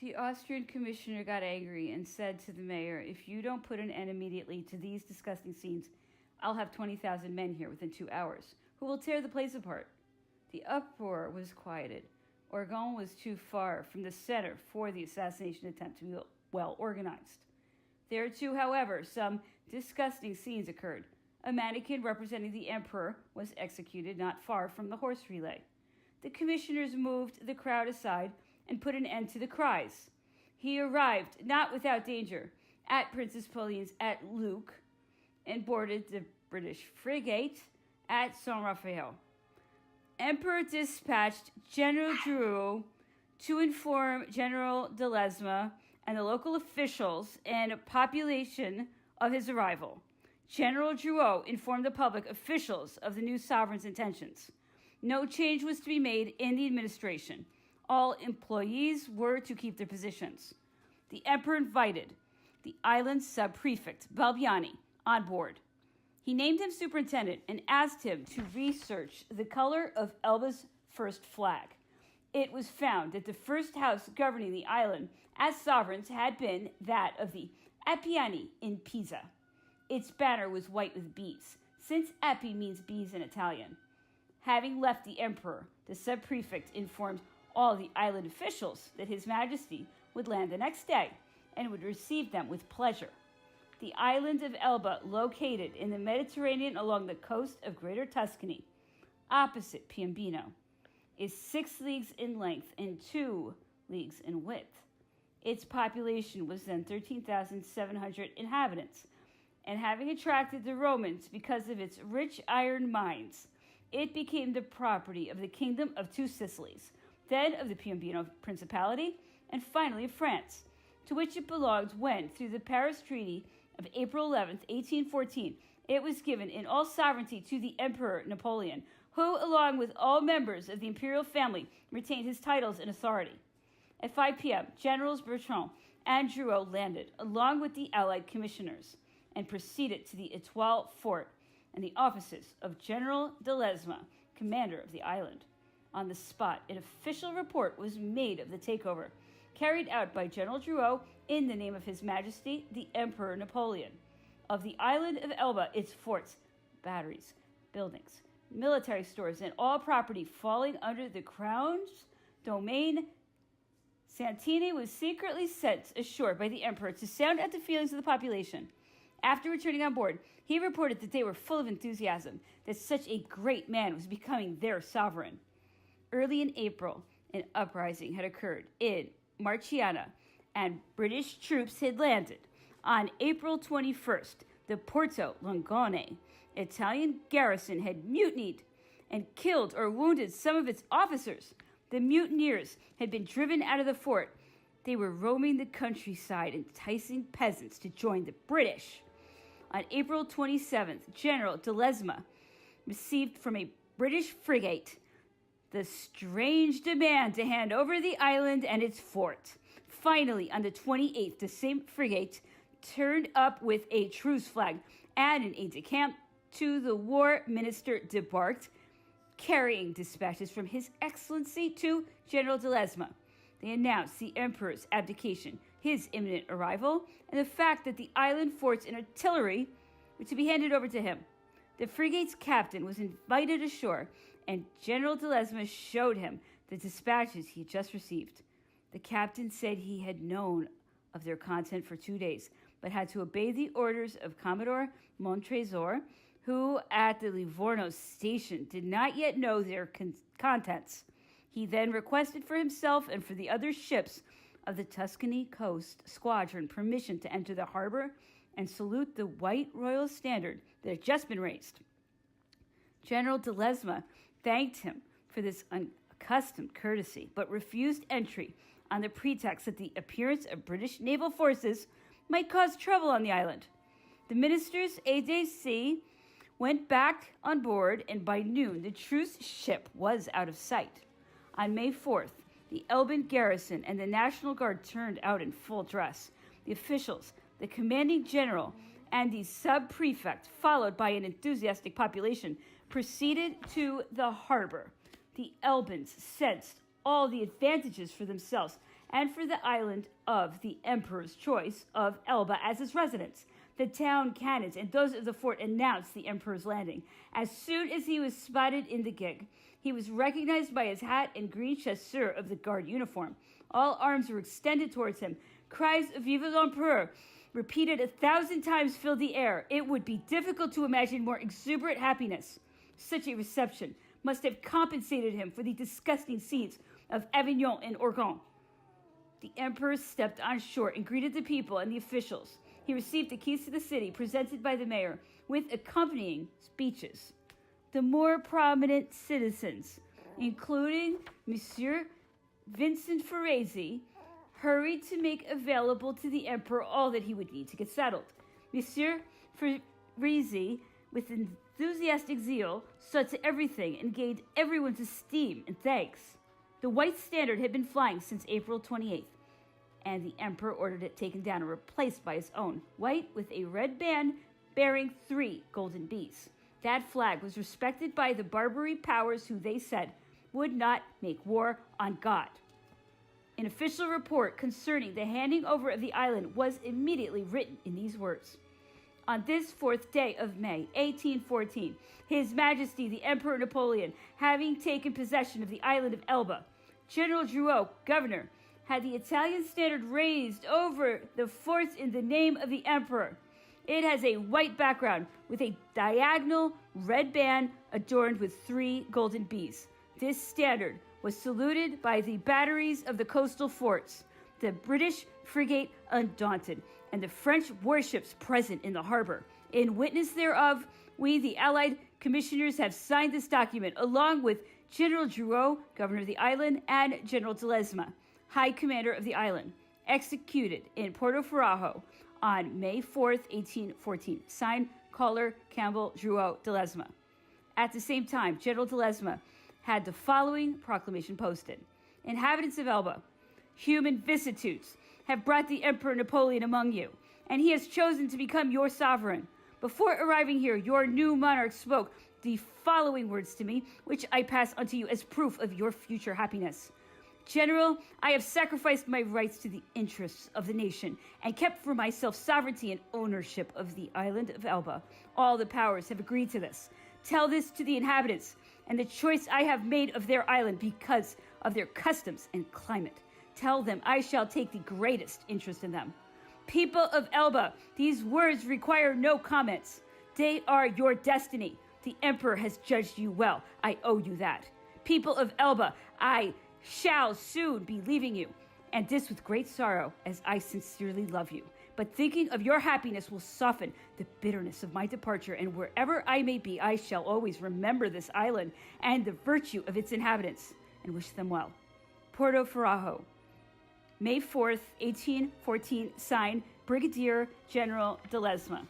The Austrian commissioner got angry and said to the mayor, "If you don't put an end immediately to these disgusting scenes, I'll have 20,000 men here within 2 hours, who will tear the place apart." The uproar was quieted. Orgon was too far from the center for the assassination attempt to be well organized. There too, however, some disgusting scenes occurred. A mannequin representing the emperor was executed not far from the horse relay. The commissioners moved the crowd aside and put an end to the cries. He arrived, not without danger, at Princess Pauline's at Luc and boarded the British frigate at Saint Raphael. Emperor dispatched General Drouot to inform General de Lesme and the local officials and population of his arrival. General Drouot informed the public officials of the new sovereign's intentions. No change was to be made in the administration. All employees were to keep their positions. The emperor invited the island's sub-prefect, Balbiani, on board. He named him superintendent and asked him to research the color of Elba's first flag. It was found that the first house governing the island as sovereigns had been that of the Appiani in Pisa. Its banner was white with bees, since Appi means bees in Italian. Having left the emperor, the sub-prefect informed all the island officials that His Majesty would land the next day and would receive them with pleasure. The island of Elba, located in the Mediterranean along the coast of Greater Tuscany, opposite Piombino, is 6 leagues in length and 2 leagues in width. Its population was then 13,700 inhabitants, and having attracted the Romans because of its rich iron mines, it became the property of the Kingdom of Two Sicilies, then of the Piombino Principality, and finally of France, to which it belonged when, through the Paris Treaty of April 11, 1814, it was given in all sovereignty to the Emperor Napoleon, who, along with all members of the imperial family, retained his titles and authority. At 5 p.m., Generals Bertrand and Drouot landed, along with the Allied commissioners, and proceeded to the Étoile Fort and the offices of General de Lesme, commander of the island. On the spot, an official report was made of the takeover, carried out by General Drouot in the name of His Majesty, the Emperor Napoleon, of the island of Elba, its forts, batteries, buildings, military stores, and all property falling under the Crown's domain. Santini was secretly sent ashore by the emperor to sound out the feelings of the population. After returning on board, he reported that they were full of enthusiasm, that such a great man was becoming their sovereign. Early in April, an uprising had occurred in Marciana, and British troops had landed. On April 21st, the Porto Longone Italian garrison had mutinied and killed or wounded some of its officers. The mutineers had been driven out of the fort. They were roaming the countryside, enticing peasants to join the British. On April 27th, General de Lesme received from a British frigate the strange demand to hand over the island and its fort. Finally, on the 28th, the same frigate turned up with a truce flag, and an aide-de-camp to the war minister debarked, carrying dispatches from His Excellency to General de Lesme. They announced the emperor's abdication, his imminent arrival, and the fact that the island forts and artillery were to be handed over to him. The frigate's captain was invited ashore, and General de Lesme showed him the dispatches he had just received. The captain said he had known of their content for 2 days, but had to obey the orders of Commodore Montresor, who at the Livorno station did not yet know their contents. He then requested for himself and for the other ships of the Tuscany Coast Squadron permission to enter the harbor and salute the white royal standard that had just been raised. General de Lesme thanked him for this unaccustomed courtesy, but refused entry on the pretext that the appearance of British naval forces might cause trouble on the island. The minister's aide-de-camp went back on board, and by noon the truce ship was out of sight. On May 4th, the Elban garrison and the National Guard turned out in full dress. The officials, the commanding general, and the sub-prefect, followed by an enthusiastic population, proceeded to the harbor. The Elbans sensed all the advantages for themselves and for the island of the emperor's choice of Elba as his residence. The town cannons and those of the fort announced the emperor's landing. As soon as he was spotted in the gig, he was recognized by his hat and green chasseur of the guard uniform. All arms were extended towards him. Cries of Vive l'Empereur, repeated 1,000 times, filled the air. It would be difficult to imagine more exuberant happiness. Such a reception must have compensated him for the disgusting scenes of Avignon and Orgon. The emperor stepped on shore and greeted the people and the officials. He received the keys to the city presented by the mayor with accompanying speeches. The more prominent citizens, including Monsieur Vincent Ferrezi, hurried to make available to the emperor all that he would need to get settled. Monsieur Ferrezi, with enthusiastic zeal, saw to everything and gained everyone's esteem and thanks. The white standard had been flying since April 28th, and the emperor ordered it taken down and replaced by his own, white with a red band bearing 3 golden bees. That flag was respected by the Barbary powers who, they said, would not make war on God. An official report concerning the handing over of the island was immediately written in these words. On this 4th day of May, 1814, His Majesty the Emperor Napoleon, having taken possession of the island of Elba, General Drouot, governor, had the Italian standard raised over the forts in the name of the emperor. It has a white background with a diagonal red band adorned with 3 golden bees. This standard was saluted by the batteries of the coastal forts, the British frigate Undaunted, and the French warships present in the harbor. In witness thereof, we, the Allied commissioners, have signed this document, along with General Drouot, governor of the island, and General de Ledesma, high commander of the island, executed in Porto Ferrajo on May 4th, 1814. Signed, Collar, Campbell, Drouot, de Ledesma. At the same time, General de Ledesma had the following proclamation posted. Inhabitants of Elba, human vicissitudes have brought the Emperor Napoleon among you, and he has chosen to become your sovereign. Before arriving here, your new monarch spoke the following words to me, which I pass unto you as proof of your future happiness. General, I have sacrificed my rights to the interests of the nation and kept for myself sovereignty and ownership of the island of Elba. All the powers have agreed to this. Tell this to the inhabitants and the choice I have made of their island because of their customs and climate. Tell them I shall take the greatest interest in them. People of Elba, these words require no comments. They are your destiny. The emperor has judged you well. I owe you that. People of Elba, I shall soon be leaving you, and this with great sorrow, as I sincerely love you. But thinking of your happiness will soften the bitterness of my departure, and wherever I may be, I shall always remember this island and the virtue of its inhabitants, and wish them well. Porto Ferrajo, May 4th, 1814, signed Brigadier General de Ledesma.